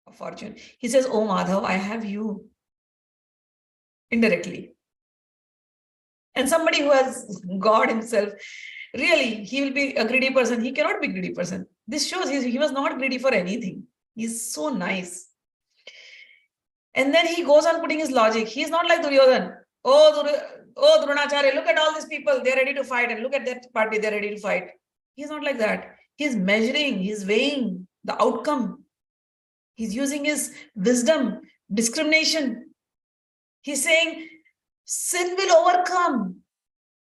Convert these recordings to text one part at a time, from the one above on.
of fortune. He says, "Oh Madhav, I have you." Indirectly. And somebody who has God himself, really, he will be a greedy person. He cannot be a greedy person. This shows he was not greedy for anything. He's so nice. And then he goes on putting his logic. He's not like Duryodhan. Oh, Dronacharya, look at all these people. They're ready to fight. And look at that party. They're ready to fight. He's not like that. He's measuring. He's weighing the outcome. He's using his wisdom, discrimination. He's saying, sin will overcome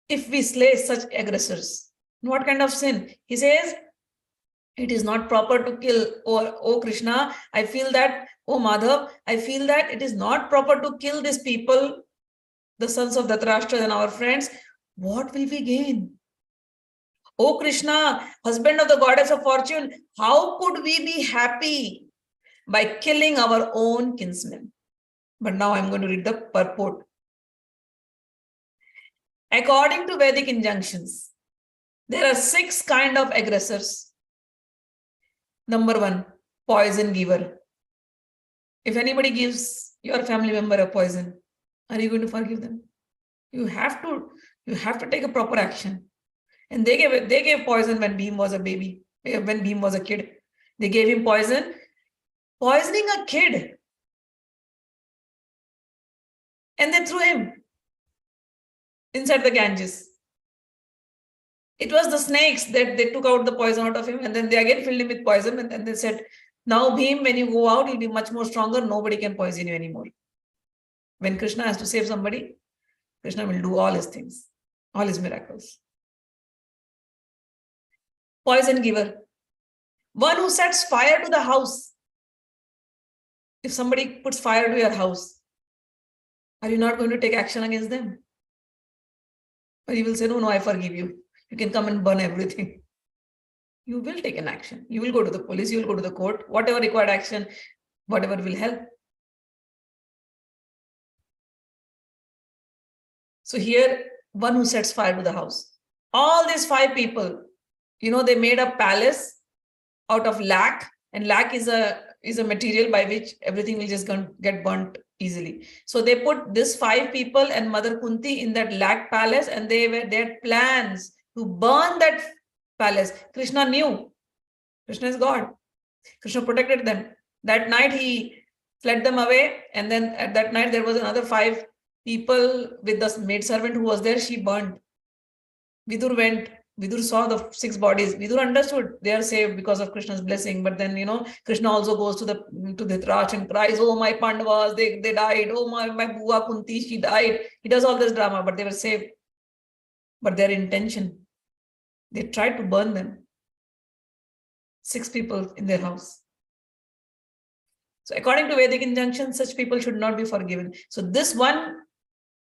if we slay such aggressors. What kind of sin? He says, it is not proper to kill. Oh Krishna, I feel that, oh Madhav, I feel that it is not proper to kill these people, the sons of Dhritarashtra and our friends. What will we gain? Oh Krishna, husband of the goddess of fortune, how could we be happy by killing our own kinsmen? But now I'm going to read the purport. According to Vedic injunctions, there are 6 kinds of aggressors. Number 1, poison giver. If anybody gives your family member a poison, are you going to forgive them? You have to take a proper action. And they gave poison when Bhim was a baby, when Bhim was a kid. They gave him poison. Poisoning a kid. And they threw him inside the Ganges. It was the snakes that they took out the poison out of him, and then they again filled him with poison, and then they said, now Bhim, when you go out, you'll be much more stronger. Nobody can poison you anymore. When Krishna has to save somebody, Krishna will do all his things, all his miracles. Poison giver. One who sets fire to the house. If somebody puts fire to your house, are you not going to take action against them? Or you will say, no, I forgive you. You can come and burn everything. You will take an action. You will go to the police, you will go to the court, whatever required action, whatever will help. So here, one who sets fire to the house. All these 5 people, they made a palace out of lac, and lac is a material by which everything will just get burnt easily. So they put this 5 people and Mother Kunti in that lac palace, and they had plans to burn that palace. Krishna knew. Krishna is God. Krishna protected them. That night he fled them away, and then at that night there was another 5 people with the maidservant who was there. She burned. Vidur went. Vidur saw the 6 bodies. Vidur understood they are saved because of Krishna's blessing. But then, Krishna also goes to Dhritarashtra and cries, oh, my Pandavas, they died. Oh, my Bua Kunti, she died. He does all this drama, but they were saved. But their intention, they tried to burn them. 6 people in their house. So according to Vedic injunctions, such people should not be forgiven. So this one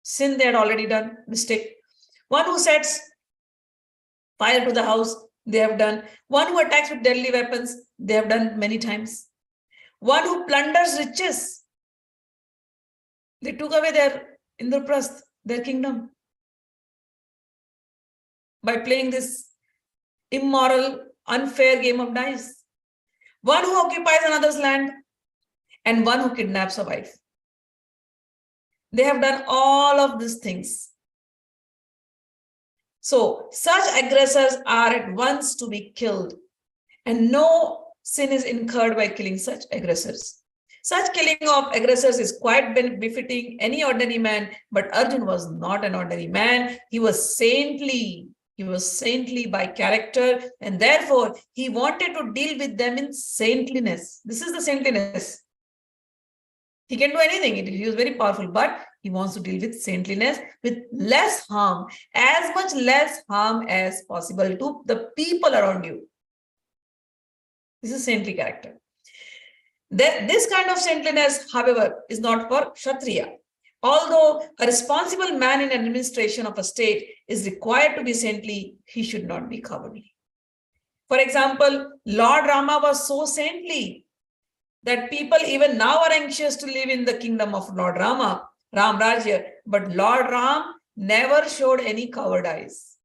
sin they had already done, mistake. One who sets fire to the house, they have done. One who attacks with deadly weapons, they have done many times. One who plunders riches, they took away their Indraprasth, their kingdom, by playing this immoral, unfair game of dice. One who occupies another's land, and one who kidnaps a wife. They have done all of these things. So such aggressors are at once to be killed, and no sin is incurred by killing such aggressors. Such killing of aggressors is quite befitting any ordinary man, but Arjun was not an ordinary man. He was saintly. He was saintly by character, and therefore he wanted to deal with them in saintliness. This is the saintliness. He can do anything. He was very powerful, but he wants to deal with saintliness, with less harm, as much less harm as possible to the people around you. This is saintly character. This kind of saintliness, however, is not for Kshatriya. Although a responsible man in administration of a state is required to be saintly, he should not be cowardly. For example, Lord Rama was so saintly that people even now are anxious to live in the kingdom of Lord Rama, Ram Rajya. But Lord Ram never showed any cowardice.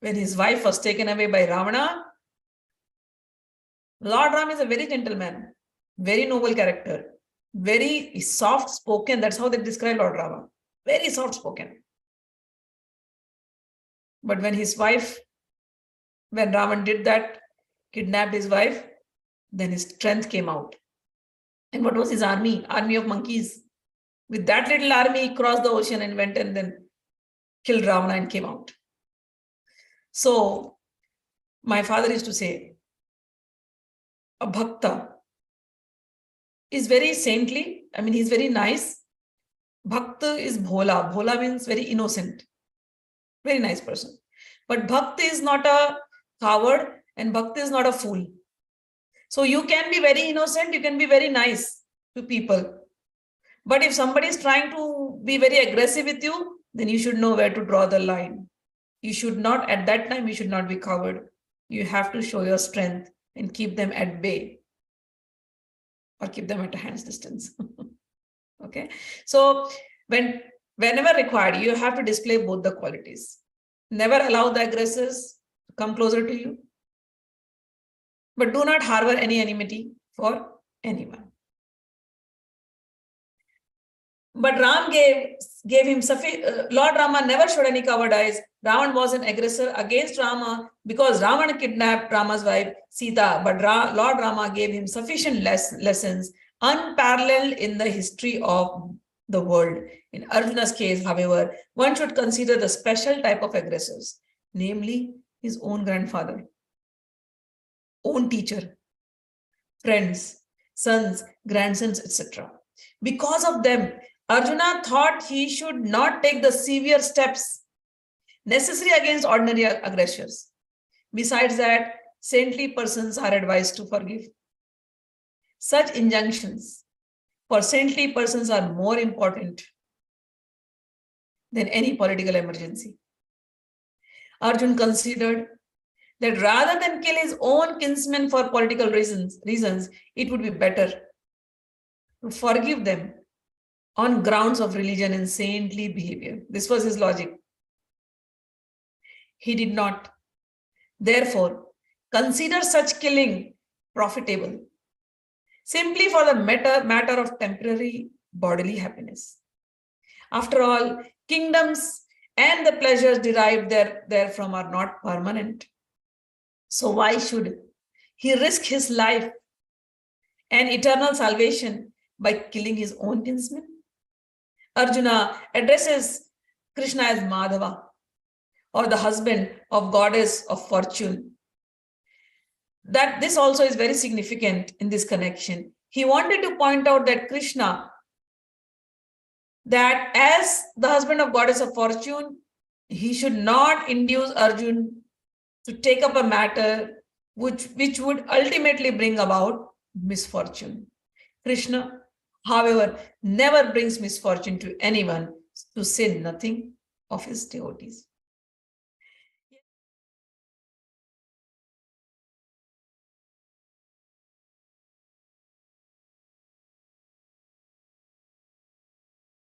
When his wife was taken away by Ravana, Lord Ram is a very gentle man. very noble character, very soft spoken. That's how they describe Lord Rama. Very soft spoken. But when Ravan did that, kidnapped his wife, then his strength came out. And what was his army? Army of monkeys. With that little army, he crossed the ocean and went and then killed Ravana and came out. So, my father used to say, a bhakta is very saintly. I mean, he's very nice. Bhakta is bhola. Bhola means very innocent. Very nice person. But bhakta is not a coward and bhakta is not a fool. So you can be very innocent, you can be very nice to people. But if somebody is trying to be very aggressive with you, then you should know where to draw the line. You should not, at that time, you should not be coward. You have to show your strength and keep them at bay or keep them at a hand's distance. Okay. So whenever required, you have to display both the qualities. Never allow the aggressors to come closer to you. But do not harbor any enmity for anyone. But Ram gave him Lord Rama never showed any cowardice. Ravan was an aggressor against Rama because Ravana kidnapped Rama's wife Sita. But Lord Rama gave him sufficient lessons, unparalleled in the history of the world. In Arjuna's case, however, one should consider the special type of aggressors, namely his own grandfather, own teacher, friends, sons, grandsons, etc. Because of them, Arjuna thought he should not take the severe steps necessary against ordinary aggressors. Besides that, saintly persons are advised to forgive. Such injunctions for saintly persons are more important than any political emergency. Arjuna considered that rather than kill his own kinsmen for political reasons, it would be better to forgive them on grounds of religion and saintly behavior. This was his logic. He did not, therefore, consider such killing profitable, simply for the matter of temporary bodily happiness. After all, kingdoms and the pleasures derived therefrom are not permanent. So why should he risk his life and eternal salvation by killing his own kinsmen? Arjuna addresses Krishna as Madhava, or the husband of goddess of fortune. That this also is very significant in this connection. He wanted to point out that Krishna, that as the husband of goddess of fortune, he should not induce Arjuna to take up a matter which would ultimately bring about misfortune. Krishna, however, never brings misfortune to anyone, to say nothing of his devotees.